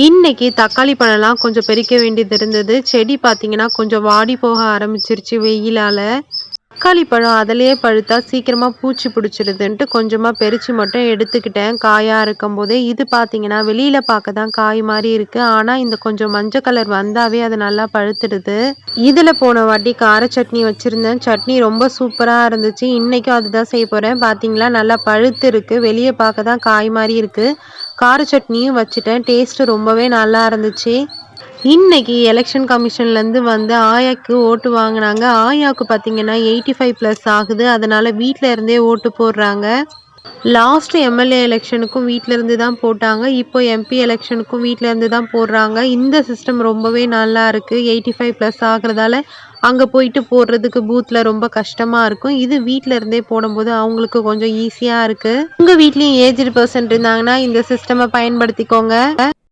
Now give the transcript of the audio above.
இன்னைக்கு தக்காளி பழம்லாம் கொஞ்சம் பறிக்க வேண்டியது இருந்தது. செடி பார்த்தீங்கன்னா, கொஞ்சம் வாடி போக ஆரம்பிச்சிருச்சு வெயிலால. தக்காளி பழம் அதிலேயே பழுத்தா சீக்கிரமா பூச்சி பிடிச்சிடுதுன்ட்டு கொஞ்சமா பறிச்சு மட்டும் எடுத்துக்கிட்டேன், காயா இருக்கும்போதே. இது பார்த்தீங்கன்னா, வெளியில பார்க்க தான் காய் மாரி இருக்கு. ஆனா, இந்த கொஞ்சம் மஞ்சள் கலர் வந்தாவே அது நல்லா பழுத்துடுது. இதில போன வாட்டி கார சட்னி வச்சிருந்தேன். சட்னி ரொம்ப சூப்பரா இருந்துச்சு. இன்னைக்கும் அதுதான் செய்ய போறேன். பார்த்தீங்களா, நல்லா பழுத்து இருக்கு. வெளிய பார்க்க தான் காய் மாரி இருக்கு. கார சட்னியும் வச்சுட்டேன். டேஸ்ட் ரொம்பவே நல்லா இருந்துச்சு. இன்னைக்கு எலெக்ஷன் கமிஷன்லேருந்து வந்து ஆயாக்கு ஓட்டு வாங்குனாங்க. ஆயாவுக்கு பார்த்தீங்கன்னா 85+ ஆகுது. அதனால வீட்ல இருந்தே ஓட்டு போடுறாங்க. லாஸ்ட் எம்எல்ஏ எலெக்ஷனுக்கும் வீட்ல இருந்து தான் போட்டாங்க. இப்போ எம்பி எலெக்ஷனுக்கும் வீட்ல இருந்து தான் போடுறாங்க. இந்த சிஸ்டம் ரொம்பவே நல்லா இருக்கு. 85+ ஆகுறதால அங்க போயிட்டு போடுறதுக்கு பூத்ல ரொம்ப கஷ்டமா இருக்கும். இது வீட்ல இருந்தே போடும்போது அவங்களுக்கு கொஞ்சம் ஈஸியா இருக்கு. உங்க வீட்லயும் ஏஜ்டு பெர்சன் இருந்தாங்கன்னா இந்த சிஸ்டம பயன்படுத்திக்கோங்க.